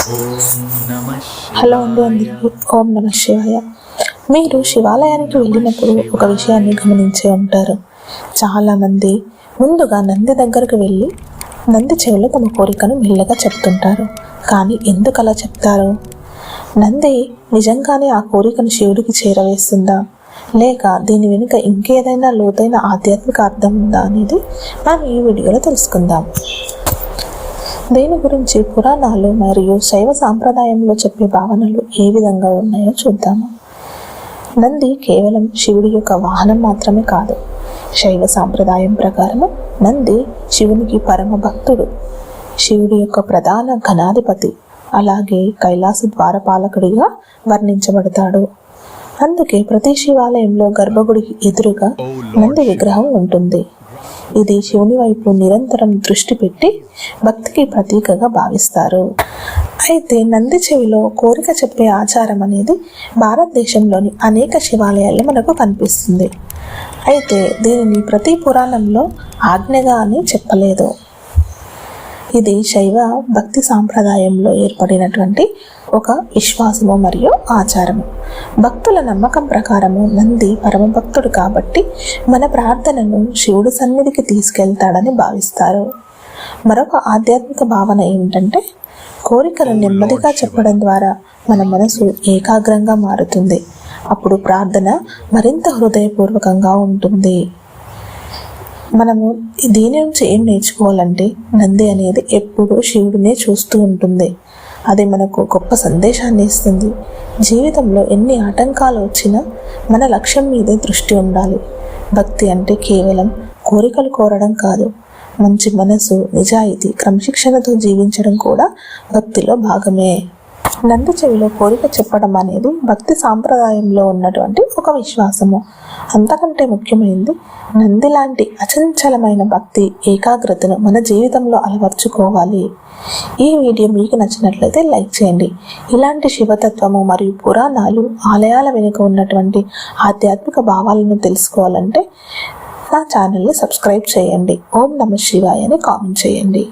Hello అండి, అందరికీ ఓం నమ శివాయ. మీరు శివాలయానికి వెళ్ళినప్పుడు ఒక విషయాన్ని గమనించే ఉంటారు. చాలామంది ముందుగా నంది దగ్గరకు వెళ్ళి నంది చెవిలో తమ కోరికను మెల్లగా చెప్తుంటారు. కానీ ఎందుకు అలా చెప్తారు? నంది నిజంగానే ఆ కోరికను శివుడికి చేరవేస్తుందా, లేక దీని వెనుక ఇంకేదైనా లోతైన ఆధ్యాత్మిక అర్థం ఉందా అనేది మనం ఈ వీడియోలో తెలుసుకుందాం. దీని గురించి పురాణాలు మరియు శైవ సాంప్రదాయంలో చెప్పే భావనలు ఏ విధంగా ఉన్నాయో చూద్దాము. నంది కేవలం శివుడి యొక్క వాహనం మాత్రమే కాదు. శైవ సాంప్రదాయం ప్రకారము నంది శివునికి పరమ భక్తుడు, శివుడి యొక్క ప్రధాన గణాధిపతి, అలాగే కైలాస ద్వారపాలకుడిగా వర్ణించబడతాడు. అందుకే ప్రతి శివాలయంలో గర్భగుడికి ఎదురుగా నంది విగ్రహం ఉంటుంది. ఇది శివుని వైపు నిరంతరం దృష్టి పెట్టి భక్తికి ప్రతీకగా భావిస్తారు. అయితే నంది చెవిలో కోరిక చెప్పే ఆచారం అనేది భారతదేశంలోని అనేక శివాలయాల్లో మనకు కనిపిస్తుంది. అయితే దీనిని ప్రతి పురాణంలో ఆజ్ఞగా అని చెప్పలేదు. ఇది శైవ భక్తి సాంప్రదాయంలో ఏర్పడినటువంటి ఒక విశ్వాసము మరియు ఆచారము. భక్తుల నమ్మకం ప్రకారము నంది పరమభక్తుడు కాబట్టి మన ప్రార్థనను శివుడి సన్నిధికి తీసుకెళ్తాడని భావిస్తారు. మరొక ఆధ్యాత్మిక భావన ఏమిటంటే, కోరికను నెమ్మదిగా చెప్పడం ద్వారా మన మనసు ఏకాగ్రంగా మారుతుంది. అప్పుడు ప్రార్థన మరింత హృదయపూర్వకంగా ఉంటుంది. మనము దీని నుంచి ఏం నేర్చుకోవాలంటే, నంది అనేది ఎప్పుడూ శివుడినే చూస్తూ ఉంటుంది. అది మనకు గొప్ప సందేశాన్ని ఇస్తుంది. జీవితంలో ఎన్ని ఆటంకాలు వచ్చినా మన లక్ష్యం మీదే దృష్టి ఉండాలి. భక్తి అంటే కేవలం కోరికలు కోరడం కాదు, మంచి మనసు, నిజాయితీ, క్రమశిక్షణతో జీవించడం కూడా భక్తిలో భాగమే. నంది చెవిలో కోరిక చెప్పడం అనేది భక్తి సాంప్రదాయంలో ఉన్నటువంటి ఒక విశ్వాసము. అంతకంటే ముఖ్యమైనది, నంది లాంటి అచంచలమైన భక్తి ఏకాగ్రతను మన జీవితంలో అలవర్చుకోవాలి. ఈ వీడియో మీకు నచ్చినట్లయితే లైక్ చేయండి. ఇలాంటి శివతత్వము మరియు పురాణాలు, ఆలయాల వెనుక ఉన్నటువంటి ఆధ్యాత్మిక భావాలను తెలుసుకోవాలంటే నా ఛానల్ని సబ్స్క్రైబ్ చేయండి. ఓం నమ శివాయ అని కామెంట్ చేయండి.